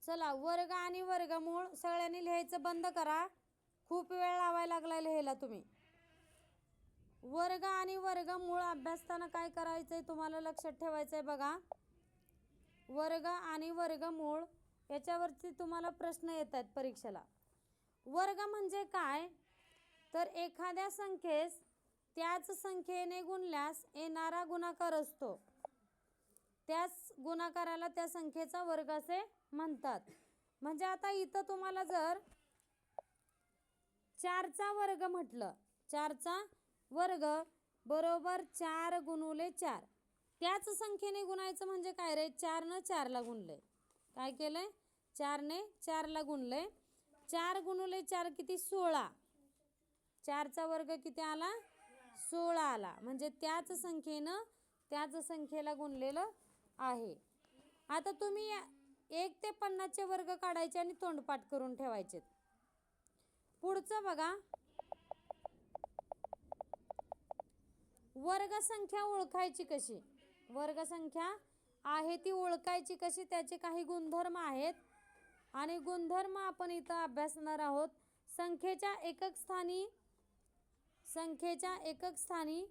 चला, वर्ग आणि वर्गमूळ सगळ्यांनी लिहायचं बंद करा. खूप वेळ लावायला लागला लिहायला तुम्ही. वर्ग आणि वर्गमूळ अभ्यासताना काय करायचंय तुम्हाला लक्षात ठेवायचंय बघा. वर्ग आणि वर्गमूळ याच्यावरती तुम्हाला प्रश्न येतात परीक्षेला. वर्ग म्हणजे काय, तर एखाद्या संख्येस त्याच संख्येने गुणल्यास येणारा गुणाकार असतो. त्याच गुणाकाराला त्या संख्येचा वर्ग असे म्हणतात. म्हणजे आता इथं तुम्हाला जर 4चा वर्ग म्हटलं, 4चा वर्ग बरोबर 4 गुणुले 4, त्याच संख्येने गुणायचं म्हणजे काय रे, 4 4ला गुणले. काय केलंय, 4 4ला गुणले. 4 गुणुले 4 किती, 16. 4चा वर्ग किती आला, 16 आला. म्हणजे त्याच संख्येनं त्याच संख्येला गुणलेलं आहे. आता तुम्ही 1 ते 50चे वर्ग काढायचे आणि तोंडपाठ करून ठेवायचे. पुढचं बघा, वर्गसंख्या ओळखायची कशी. वर्गसंख्या आहे ती ओळखायची कशी, त्याचे काही गुणधर्म आहेत आणि गुणधर्म आपण इथं अभ्यासणार आहोत. संख्येच्या एकक स्थानी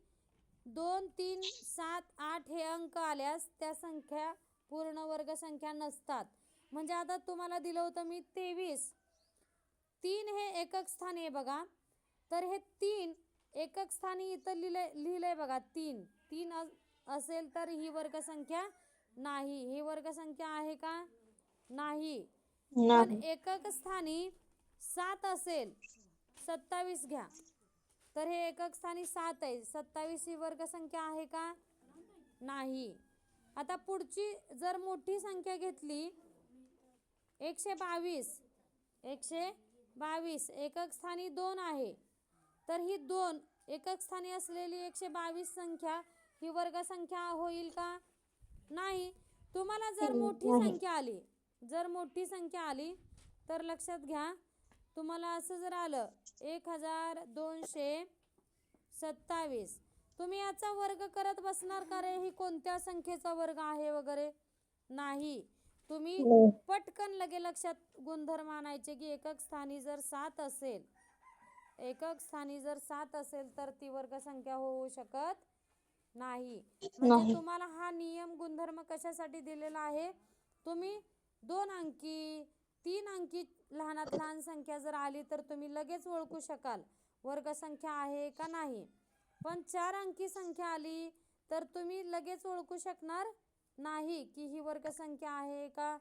2, 3, 7, 8 हे अंक आल्यास त्या संख्या पूर्ण वर्गसंख्या नसतात. म्हणजे आता तुम्हाला दिलं होतं मी 23, 3 हे एकक स्थानी आहे बघा. तर हे 3 एकक स्थानी इथं लिहिलंय बघा. 3 असेल तर ही वर्गसंख्या नाही. ही वर्गसंख्या आहे का, नाही. पण एकक स्थानी 7 असेल, 27 घ्या, तर हे एकक स्थानी 7 आहे. 27 ही वर्गसंख्या आहे का, नाही. आता पुढची जर मोठी संख्या घेतली 122, एकक स्थानी 2 आहे. तर ही 2 एकक स्थानी असलेली 122 संख्या ही वर्गसंख्या होईल का, नाही. तुम्हाला जर मोठी संख्या आली तर लक्षात घ्या, तुम्हाला असं जर आलं 1227, तुम्ही याचा वर्ग करत बसणार का रे, ही कोणत्या संख्येचा वर्ग आहे वगैरे, नाही. तुम्ही पटकन लगे लक्षात गुणधर्म आणायचे की एकक स्थानी जर 7 असेल तर ती वर्गसंख्या होऊ शकत नाही. म्हणजे तुम्हाला हा नियम गुणधर्म कशासाठी दिलेला आहे, तुम्ही 2 अंकी 3 अंकी लहानात लहान संख्या जर आली तर तुम्ही लगेच ओळखू शकाल वर्गसंख्या आहे का नाही. पण 4 अंकी संख्या आली तर तुम्ही लगेच ओळखू शकणार नाही की ही वर्गसंख्या आहे का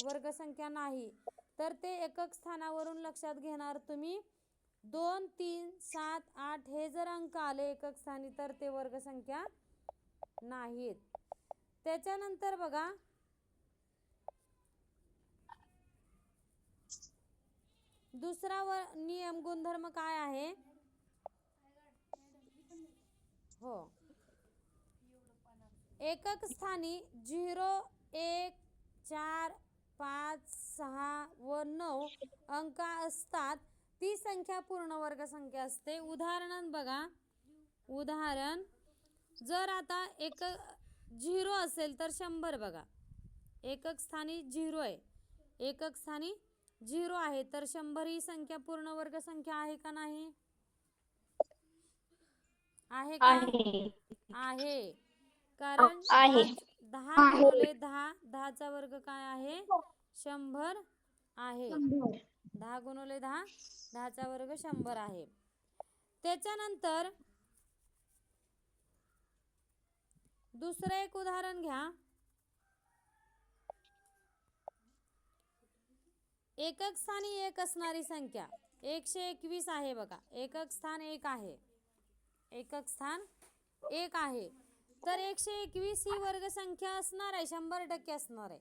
वर्गसंख्या नाही. तर ते एकक स्थानावरून लक्षात घेणार तुम्ही. 2, 3, 7, 8 हे जर अंक आले एकक स्थानी तर ते वर्गसंख्या नाहीत. त्याच्यानंतर बघा, दुसरा नियम गुणधर्म काय आहे, हो, एकक स्थानी 0, 1, 4, 5, 6 व 9 अंक असतात ती संख्या पूर्ण वर्गसंख्या असते. उदाहरण बघा, उदाहरण जर आता 0 असेल तर 100 बघा. एकक स्थानी 0 आहे, एकक स्थानी 0 आहे तर 100 ही संख्या पूर्ण वर्गसंख्या आहे का नाही, आहे का, आहे. कारण 10 गुणुले 10, 10चा वर्ग काय आहे, 100 आहे. 10 गुणुले 10, 10चा वर्ग 100 आहे. त्याच्यानंतर दुसरं एक उदाहरण घ्या. एकक स्थानी 1 असणारी संख्या 121 आहे बघा. एकक स्थान 1 आहे, एकक स्थान 1 आहे. तर 121 ही वर्गसंख्या असणार आहे, 100% असणार आहे.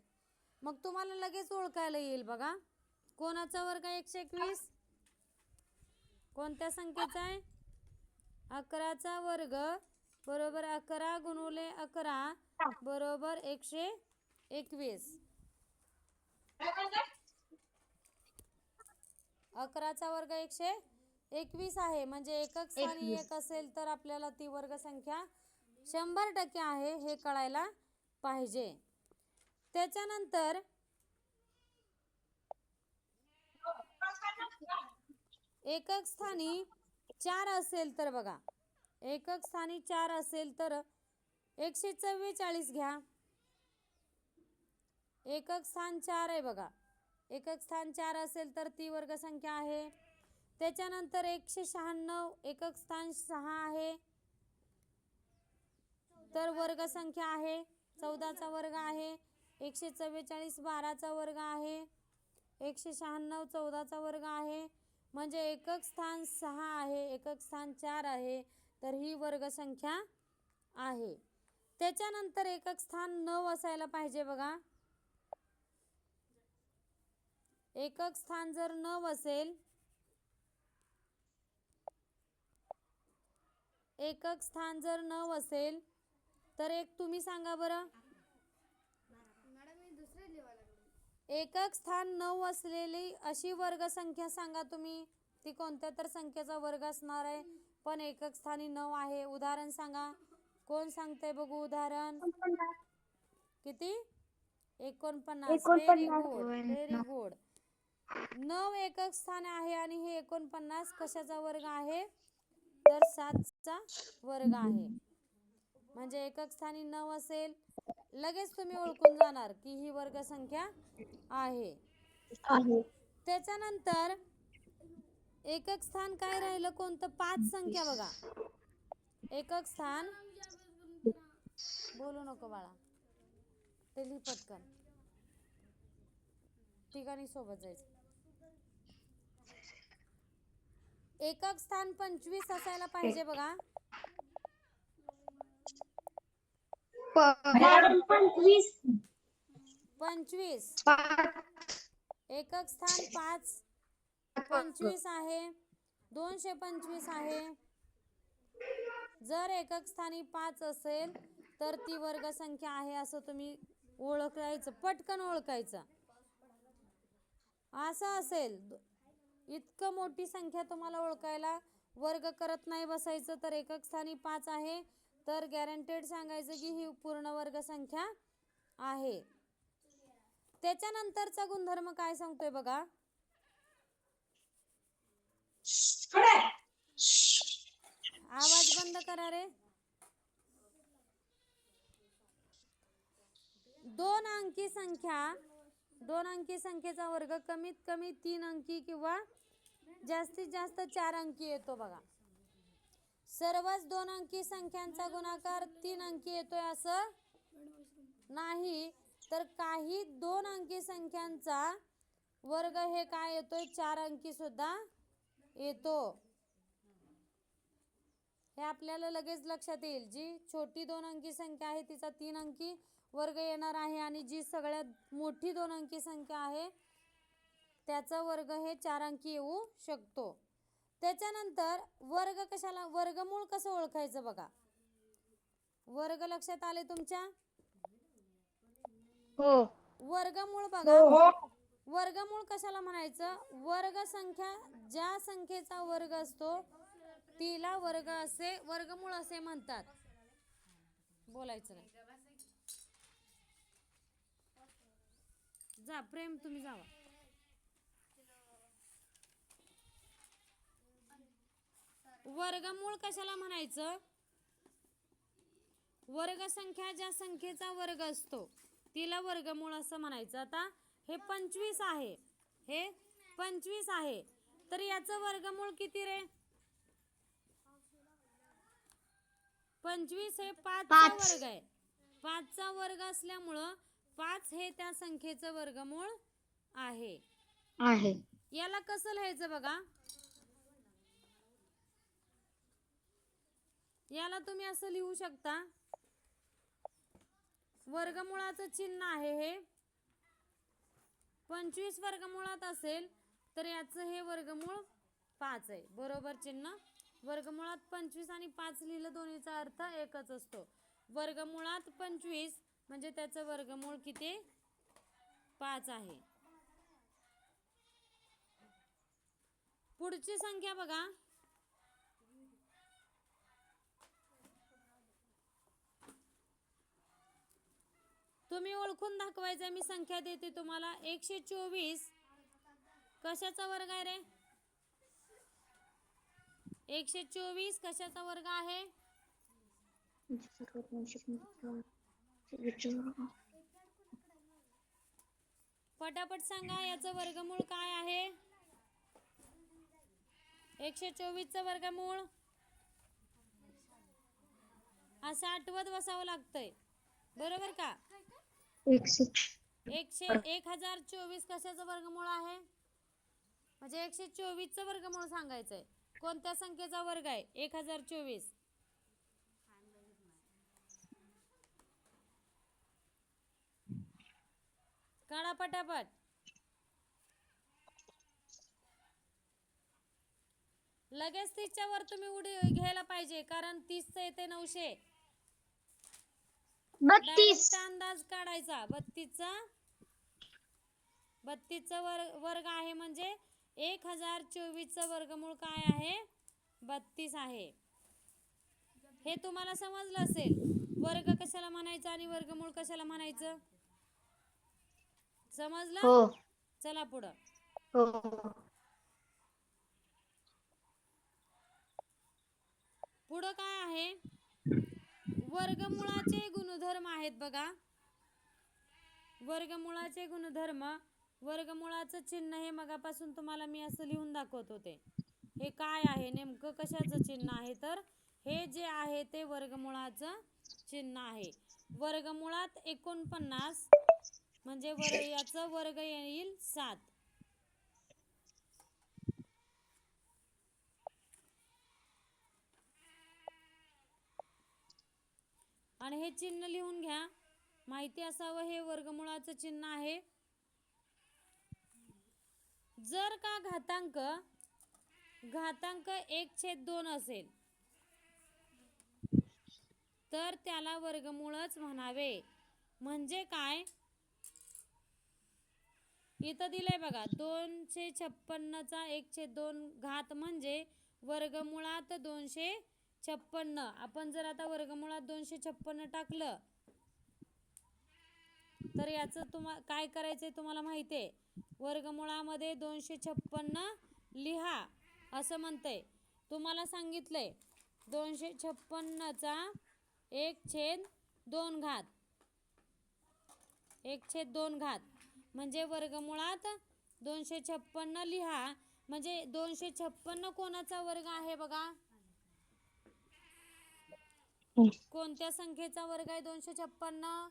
मग तुम्हाला लगेच ओळखायला येईल बघा, कोणाचा वर्ग 121, कोणत्या संख्येचा आहे, 11चा वर्ग बरोबर 11 गुणुले 11 बरोबर 121. 11चा वर्ग 121 आहे. म्हणजे एकक स्थानी 1 असेल तर आपल्याला ती वर्गसंख्या 100% आहे हे कळायला पाहिजे. त्याच्यानंतर एकक स्थानी 4 असेल तर बघा, एकक स्थानी 4 असेल तर 144 घ्या. एकक स्थान 4 आहे बघा, एकक स्थान 4 असेल तर ती वर्गसंख्या आहे. त्याच्यानंतर 196 एकक स्थान 6 आहे तर वर्गसंख्या आहे 14चा वर्ग आहे. 144 12चा वर्ग आहे. 196 14चा वर्ग आहे. म्हणजे एकक स्थान 6 आहे, एकक स्थान 4 आहे, तर ही वर्गसंख्या आहे. त्याच्यानंतर एकक स्थान 9 असायला पाहिजे बघा. एकक स्थान जर 9 असेल, एकक स्थान जर 9 असेल तर एक तुम्ही सांगा बरं. एकक स्थान 9 असलेली अशी वर्गसंख्या सांगा तुम्ही. ती कोणत्या तर संख्येचा वर्ग असणार आहे पण एकक स्थानी 9 आहे. उदाहरण सांगा. कोण सांगते बघू उदाहरण. किती? 49. Very good, very good. 9 एकक स्थान आहे आणि हे 49 कशाचा वर्ग आहे तर 7चा वर्ग आहे. म्हणजे एकक स्थानी 9 असेल लगेच तुम्ही ओळखून जाणार की ही वर्गसंख्या आहे. त्याच्यानंतर एकक स्थान काय राहिलं कोणतं? 5 संख्या बघा. एकक स्थान, बोलू नको बाळा, ते लिही पटकन, ठिकाणी सोबत जायचं. एकक स्थान 25 असायला पाहिजे बघा. 25 एकक स्थान 5 25 आहे. 225 आहे. जर एकक स्थानी 5 असेल तर ती वर्गसंख्या आहे असं तुम्ही ओळखायचं, पटकन ओळखायचं. असं असेल इतकं मोठी संख्या तुम्हाला ओळखायला वर्ग करत नाही बसायचं तर एकक स्थानी 5 आहे तर गॅरंटेड सांगायचं की ही पूर्ण वर्गसंख्या आहे. त्याच्यानंतरचा गुणधर्म काय सांगतोय बघा. आवाज बंद करा रे. 2 अंकी संख्या, 2 अंकी संख्येचा वर्ग कमीत कमी 3 अंकी किंवा जास्तीत जास्त 4 अंकी येतो बघा. सर्वच 2 अंकी संख्यांचा गुणाकार 3 अंकी येतोय असं नाही, तर काही 2 अंकी संख्यांचा वर्ग हे काय येतोय 4 अंकी सुद्धा येतो. हे आपल्याला लगेच लक्षात येईल. जी छोटी 2 अंकी संख्या आहे तिचा 3 अंकी वर्ग येणार आहे आणि जी सगळ्यात मोठी 2 अंकी संख्या आहे त्याचा वर्ग हे 4 अंकी येऊ शकतो. त्याच्यानंतर वर्ग कशाला, वर्गमूळ कसं ओळखायचं बघा. वर्ग लक्षात आले तुमच्या? हो. वर्गमूळ बघा. वर्गमूळ कशाला म्हणायचं? वर्ग संख्या ज्या संख्येचा वर्ग असतो तिला वर्गमूळ असे म्हणतात. बोलायचं नाही. जा प्रेम, तुम्ही जावा. वर्गमूळ कशाला म्हणायचं? वर्गसंख्या ज्या संख्येचा वर्ग असतो तिला वर्गमूळ असं म्हणायचं. आता हे 25 आहे, हे 25 आहे तर याचं वर्गमूळ किती रे? 25 हे 5चा वर्ग आहे. 5चा वर्ग असल्यामुळं 5 हे त्या संख्येचं वर्गमूळ आहे. याला कसं लिहायचं बघा. याला तुम्ही असं लिहू शकता. वर्गमूळाचं चिन्ह आहे हे. 25 वर्गमूळात असेल तर याचं हे वर्गमूळ 5 आहे. बरोबर चिन्ह. वर्गमूळात 25 आणि 5 लिहिलं दोन्हीचा अर्थ एकच असतो. वर्गमूळात 25 म्हणजे त्याचं वर्गमूळ किती? 5 आहे. पुढची संख्या बघा. तुम्ही ओळखून दाखवायचं. मी संख्या देते तुम्हाला. 124 कशाचा वर्ग आहे रे? 124 कशाचा वर्ग आहे? पटापट सांगा, याचं वर्गमूळ काय आहे? 124चं वर्गमूळ असं आठवत बसावं लागतंय, बरोबर का? 1024 कशाचं वर्गमूळ आहे? म्हणजे 124चं वर्गमूळ सांगायचंय. कोणत्या संख्येचा वर्ग आहे 1024? काढा पटापट. लगेच 30च्या वर तुम्ही उडी घ्यायला पाहिजे, कारण 30चं येते 900. 32. डायरेक्ट अंदाज काढायचा. 32चा वर्ग आहे, म्हणजे 1024चं वर्गमूळ काय आहे? 32 आहे. हे तुम्हाला समजलं असेल, वर्ग कशाला म्हणायचं आणि वर्गमूळ कशाला म्हणायचं. समजलं? हो चला पुढं. हो. पुढं काय आहे? वर्गमुळाचे गुणधर्म आहेत बघा. वर्गमुळाचे गुणधर्म. वर्गमुळाचं चिन्ह हे मगापासून तुम्हाला मी असं लिहून दाखवत होते. हे काय आहे नेमकं, कशाचं चिन्ह आहे? तर हे जे आहे ते वर्गमुळाचं चिन्ह आहे. वर्गमुळात 49 म्हणजे याचं वर्ग येईल 7. आणि हे चिन्ह लिहून घ्या, माहिती असावं, हे वर्गमुळाचं चिन्ह आहे. जर का घातांक 1/2 असेल तर त्याला वर्गमूळच म्हणावे. म्हणजे काय? इथं दिलंय बघा, 256चा 1/2 घात म्हणजे वर्गमुळात 256. आपण जर आता वर्गमुळात 256 टाकलं तर याचं काय करायचंय तुम्हाला माहिती आहे. वर्गमुळामध्ये 256 लिहा असं म्हणतंय. तुम्हाला सांगितलंय 256चा 1/2 घात. 1/2 घात म्हणजे वर्गमुळात 256 लिहा. म्हणजे 256 कोणाचा वर्ग आहे बघा? कोणत्या संख्येचा वर्ग आहे 256?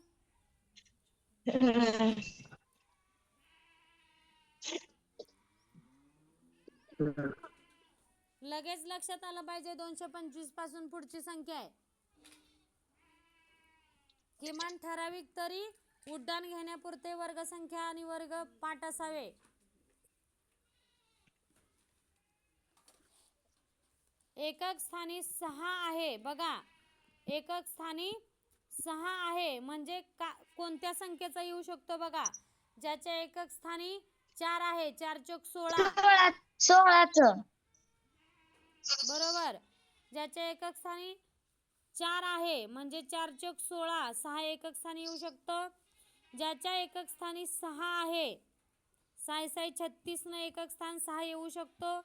लगेच लक्षात आलं पाहिजे, 225 पासून पुढची संख्या आहे. किमान ठराविक तरी उड्डाण घेण्यापुरते वर्गसंख्या आणि वर्ग पाठ असावे. एकक स्थानी 6 आहे बघा. एकक स्थानी 6 आहे म्हणजे कोणत्या संख्येचा येऊ शकतो बघा? ज्याच्या एकक स्थानी 4 आहे. 4 चोक 16. 16चं. बरोबर. ज्याच्या एकक स्थानी 4 आहे म्हणजे 4 चोक 16. 6 एकक स्थानी येऊ शकतो. ज्याच्या एकक स्थानी 6 आहे, 6 6 36 न एकक स्थान 6 येऊ शकतो.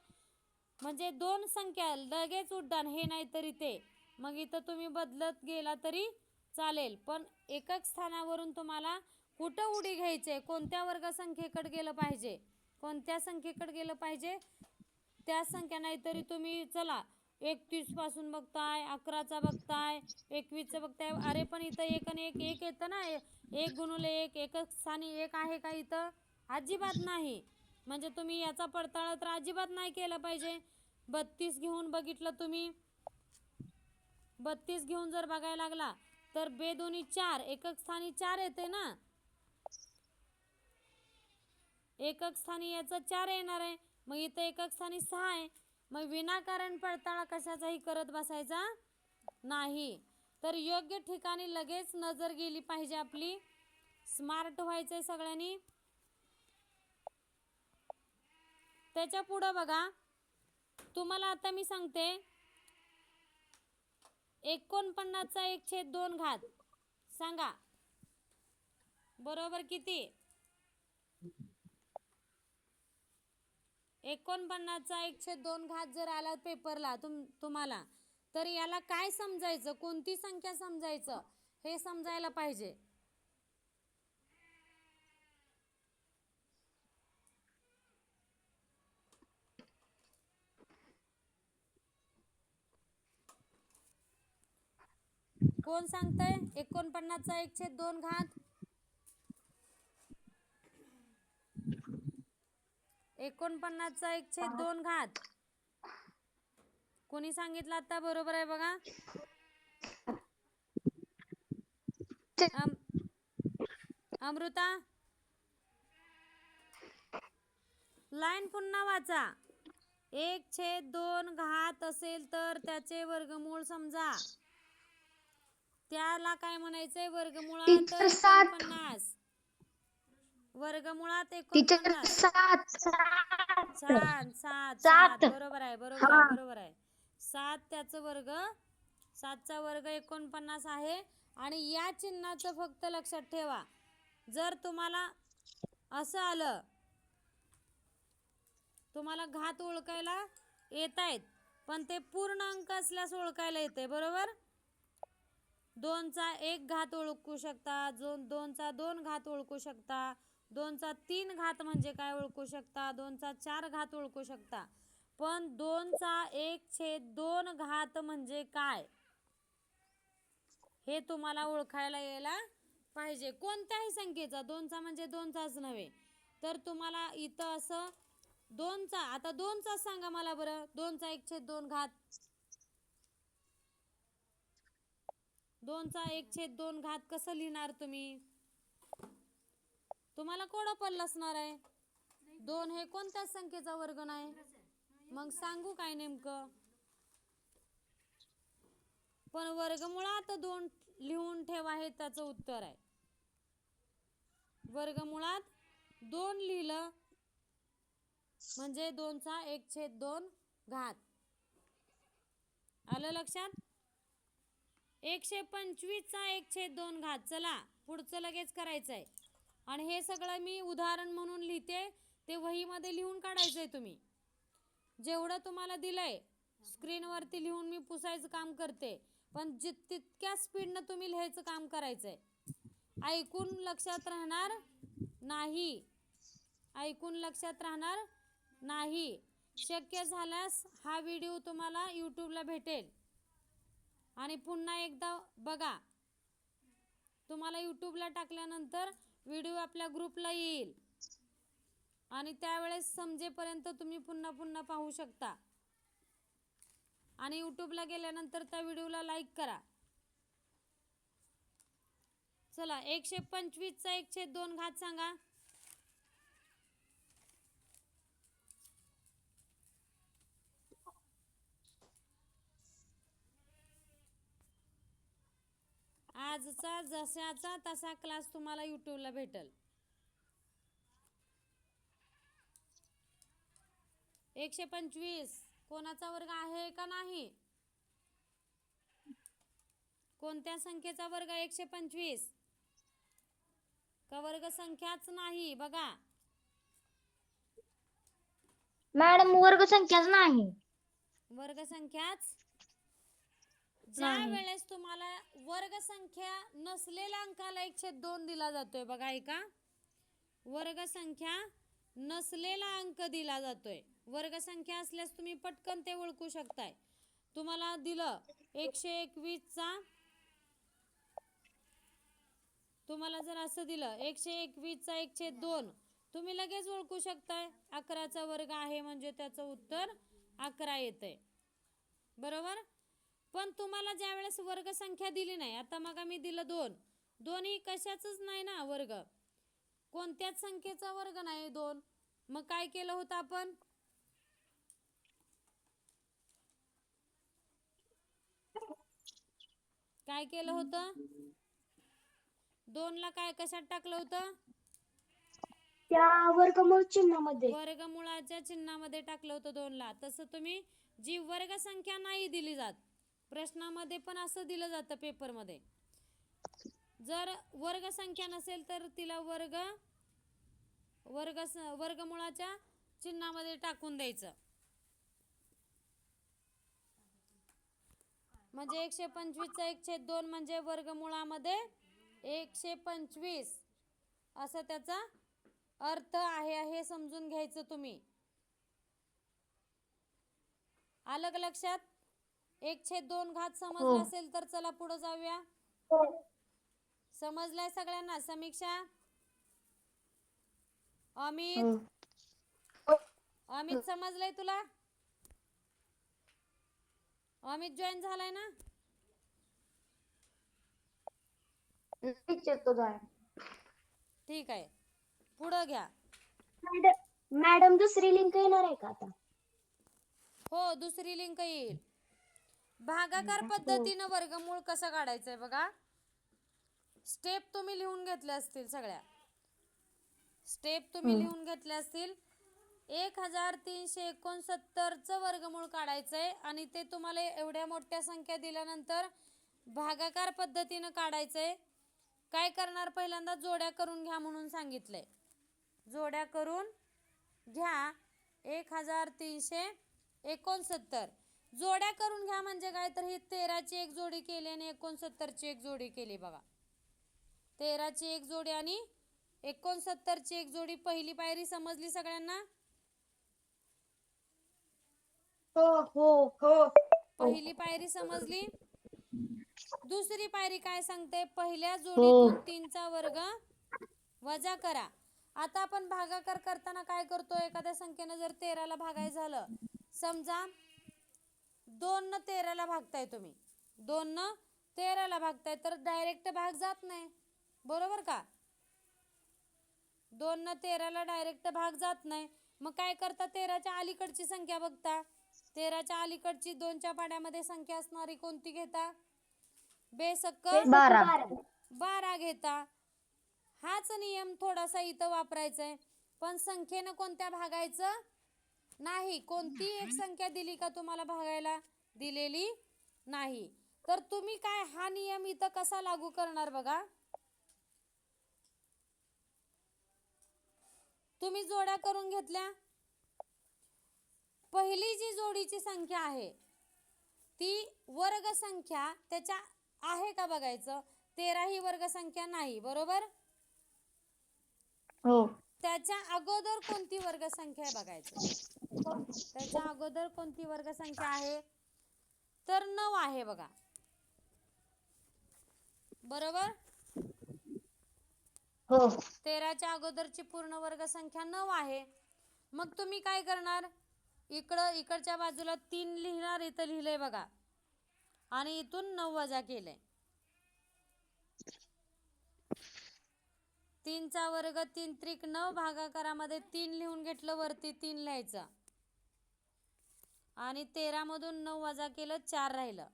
म्हणजे 2 संख्या लगेच उड्डाण, हे नाही तरी ते. मग इथं तुम्ही बदलत गेला तरी चालेल, पण एकक स्थानावरून तुम्हाला कुठं उडी घ्यायचे, कोणत्या वर्गसंख्येकडे गेलं पाहिजे, कोणत्या संख्येकडे गेलं पाहिजे त्या संख्या. नाहीतरी तुम्ही चला 31 पासून बघताय, 11चा बघताय, 21चं बघताय. अरे पण इथं 1 आणि 1 येतं ना. 1 गुणुले 1 एकक स्थानी 1 आहे का इथं? अजिबात नाही. म्हणजे तुम्ही याचा पडताळा तर अजिबात नाही केलं पाहिजे. 32 घेऊन बघितलं तुम्ही, 32 घेऊन जर बघायला लागला तर 2 दोन्ही 4 एकक स्थानी 4 येते ना. एकक स्थानी याचं 4 येणार आहे. मग इथं एकक स्थानी 6 आहे. मग विनाकारण पडताळा कशाचाही करत बसायचा नाही. तर योग्य ठिकाणी लगेच नजर गेली पाहिजे आपली. स्मार्ट व्हायचंय सगळ्यांनी. त्याच्या पुढं बघा, तुम्हाला आता मी सांगते 49चा 1/2 घात. सांगा बरोबर किती? 49चा 1/2 घात जर आला पेपरला तुम्हाला, तर याला काय समजायचं, कोणती संख्या समजायचं हे समजायला पाहिजे. कोण सांगतंय 49चा 1/2 घात? 49चा 1/2 घात कोणी सांगितलं आता? बरोबर आहे बघा. अमृता, लाईन पुन्हा वाचा. 1/2 घात असेल तर त्याचे वर्गमूळ समजा. त्याला काय म्हणायचंय? वर्गमुळात 49. वर्गमुळात 49. 7. बरोबर आहे. 7 त्याचं वर्ग, 7चा वर्ग 49 आहे. आणि या चिन्हाचं फक्त लक्षात ठेवा. जर तुम्हाला असं आलं, तुम्हाला घात ओळखायला येत आहेत पण ते पूर्ण अंक असल्यास ओळखायला येते. बरोबर. 2चा 1 घात ओळखू शकता, 2चा 2 घात ओळखू शकता, 2चा 3 घात म्हणजे काय ओळखू शकता, 2चा 4 घात ओळखू शकता. पण 2चा 1/2 घात म्हणजे काय हे तुम्हाला ओळखायला यायला पाहिजे. कोणत्याही संख्येचा. 2चा म्हणजे 2चाच नव्हे. तर तुम्हाला इथं असं 2चा, आता 2चा सांगा मला बरं. 2चा 1/2 घात. 2चा 1/2 घात कसं लिहिणार तुम्ही? तुम्हाला कोडं पडलं असणार आहे. 2 हे कोणत्याच संख्येचा वर्ग नाही. मग सांगू काय नेमकं? पण वर्गमुळात 2 लिहून ठेवा हे त्याचं उत्तर आहे. वर्गमुळात 2 लिहिलं म्हणजे 2चा 1/2 घात. आलं लक्षात? 125चा 1/2 घात. चला पुढचं लगेच करायचंय. आणि हे सगळं मी उदाहरण म्हणून लिहिते, ते वहीमध्ये लिहून काढायचंय तुम्ही. जेवढं तुम्हाला दिलंय स्क्रीनवरती लिहून मी पुसायचं काम करते, पण तितक्या स्पीडनं तुम्ही लिहायचं काम करायचंय. ऐकून लक्षात राहणार नाही. ऐकून लक्षात राहणार नाही. शक्य झाल्यास हा व्हिडिओ तुम्हाला यूट्यूबला भेटेल आणि पुन्हा एकदा बघा. तुम्हाला यूट्यूबला टाकल्यानंतर व्हिडिओ आपल्या ग्रुपला येईल आणि त्यावेळेस समजेपर्यंत तुम्ही पुन्हा पुन्हा पाहू शकता. आणि यूट्यूबला गेल्यानंतर त्या व्हिडिओला लाईक करा. चला 125चा 1/2 घात सांगा. आजचा जशाचा तसा क्लास तुम्हाला यूट्यूबला भेटेल. 125 कोणाचा वर्ग आहे का नाही? कोणत्या संख्येचा वर्ग 125? का वर्ग संख्याच नाही? बघा मॅडम, वर्ग संख्याच नाही. वर्ग संख्याच. ज्या वेळेस तुम्हाला वर्ग संख्या नसलेल्या अंकाला 1/2 दिला जातोय. बघा ऐका, वर्ग संख्या नसलेला अंक दिला जातोय. वर्ग संख्या असल्यास तुम्ही पटकन ते ओळखू शकताय. तुम्हाला दिलं 121चा, तुम्हाला जर असं दिलं 121चा 1/2, तुम्ही लगेच ओळखू शकताय 11चा वर्ग आहे म्हणजे त्याचं उत्तर 11 येतंय. बरोबर. पण तुम्हाला ज्या वेळेस वर्ग संख्या दिली नाही, आता मग मी दिलं 2, 2 ही कशाचंच नाही ना वर्ग, कोणत्याच संख्येचा वर्ग नाही 2. मग काय केलं होतं आपण? काय केलं होतं? 2ला काय कशात टाकलं होतं? त्या वर्गमूळ चिन्हामध्ये. वर्गमुळाच्या चिन्हामध्ये टाकलं होतं 2ला. तसं तुम्ही जी वर्ग संख्या नाही दिली जात, प्रश्नामध्ये पण असं दिलं जातं पेपरमध्ये, जर वर्ग संख्या नसेल तर तिला वर्गमुळाच्या चिन्हामध्ये टाकून द्यायचं. म्हणजे 125चा 1/2 म्हणजे वर्गमुळामध्ये 125 असं त्याचा अर्थ आहे हे समजून घ्यायचं तुम्ही. आलं का लक्षात? 1/2 घात समजला असेल तर चला पुढे जाऊया. समजलाय सगळ्यांना? समीक्षा, अमित, अमित समजलंय तुला? अमित जॉईन झालाय ना? ठीक आहे, पुढं घ्या. मॅडम दुसरी लिंक येणार आहे का आता? हो, दुसरी लिंक येईल. भागाकार पद्धतीनं वर्गमूळ कसं काढायचंय बघा. स्टेप तुम्ही लिहून घेतल्या असतील सगळ्या. स्टेप तुम्ही लिहून घेतल्या असतील. 1369चं वर्गमूळ काढायचंय आणि ते तुम्हाला एवढ्या मोठ्या संख्या दिल्यानंतर भागाकार पद्धतीनं काढायचंय. काय करणार, पहिल्यांदा जोड्या करून घ्या म्हणून सांगितलंय. जोड्या करून घ्या 1369. जोड्या करून घ्या म्हणजे काय, तर ही 13ची एक जोडी केली आणि 69ची एक जोडी केली बघा. 13ची एक जोडी आणि 69ची एक जोडी. पहिली पायरी समजली सगळ्यांना? हो हो हो. पहिली पायरी समजली. दुसरी पायरी काय सांगते, पहिल्या जोडीतून 3चा वर्ग वजा करा. आता आपण भागाकार करताना काय करतो, एखाद्या संख्येनं जर 13ला भागायचं झालं, समजा 2 न 13ला भागताय तुम्ही, 2 न 13ला भागताय तर डायरेक्ट भाग जात नाही, बरोबर का? 2 न 13ला डायरेक्ट भाग जात नाही. मग काय करता, 13च्या अलीकडची संख्या बघता. 13च्या अलीकडची 2च्या पाड्यामध्ये संख्या असणारी कोणती घेता? बेसक्क 12 घेता. हाच नियम थोडासा इथं वापरायचा आहे. पण संख्येनं कोणत्या भागायचं नाही. कोणती एक संख्या दिली का तुम्हाला भागायला? दिलेली नाही. तर तुम्ही काय हा नियम इथं कसा लागू करणार बघा. तुम्ही जोड्या करून घेतल्या. पहिली जी जोडीची संख्या आहे ती वर्ग संख्या त्याच्या आहे का बघायचं. 13 ही वर्ग संख्या नाही, बरोबर? हो. त्याच्या अगोदर कोणती वर्ग संख्या आहे बघायचं. त्याच्या अगोदर कोणती वर्ग संख्या आहे, तर 9 आहे बघा, बरोबर? हो. 13च्या अगोदरची पूर्ण वर्ग संख्या 9 आहे. मग तुम्ही काय करणार, इकडच्या बाजूला 3 लिहिणार. इथं लिहिलंय बघा आणि इथून 9 वजा केलंय. 3चा वर्ग 3 त्रिक 9, भागाकारामध्ये 3 लिहून घेतलं, वरती 3 लिहायचं आणि 13 मधून 9 वजा केलं, 4 राहिलं.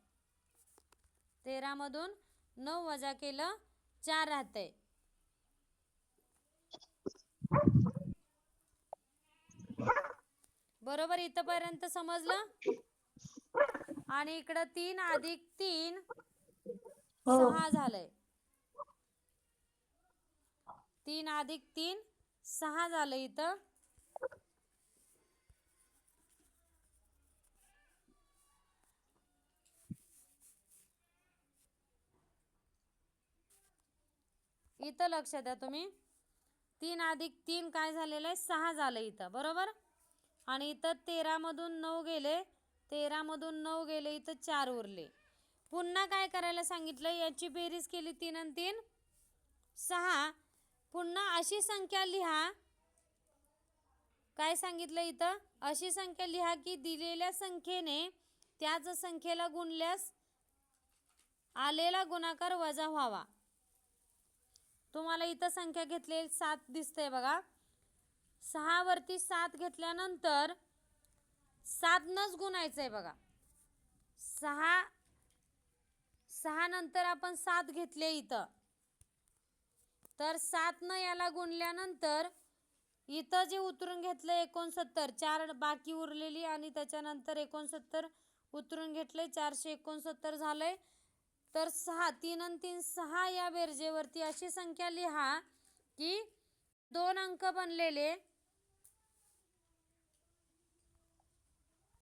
13 मधून 9 वजा केलं, 4 राहतंय. बरोबर, इथपर्यंत समजलं? आणि इकडं 3 अधिक 3 6 झालंय. 3 अधिक 3 6 झालं इथं. इथं लक्ष द्या तुम्ही. 3 अधिक 3 काय झालेलं आहे, 6 झालं इथं, बरोबर? आणि इथं 13 मधून 9 गेले, 13 मधून 9 गेले, इथं 4 उरले. पुन्हा काय करायला सांगितलं, याची बेरीज केली 3 आणि 3 6. पुन्हा अशी संख्या लिहा. काय सांगितलं इथं, अशी संख्या लिहा की दिलेल्या संख्येने त्याच संख्येला गुणल्यास आलेला गुणाकार वजा व्हावा. तुम्हाला इथं संख्या घेतलेली 7 दिसते बघा. 6 वरती 7 घेतल्यानंतर 7 नच गुणायचंय बघा. 6 नंतर आपण 7 घेतले इथं, तर 7 न याला गुणल्यानंतर इथं जे उतरून घेतलं 69, 4 बाकी उरलेली आणि त्याच्यानंतर 69 उतरून घेतले, 469 झालंय. तर 6, 3 आणि 3 6 या बेरजेवरती अशी संख्या लिहा की 2 अंक बनलेले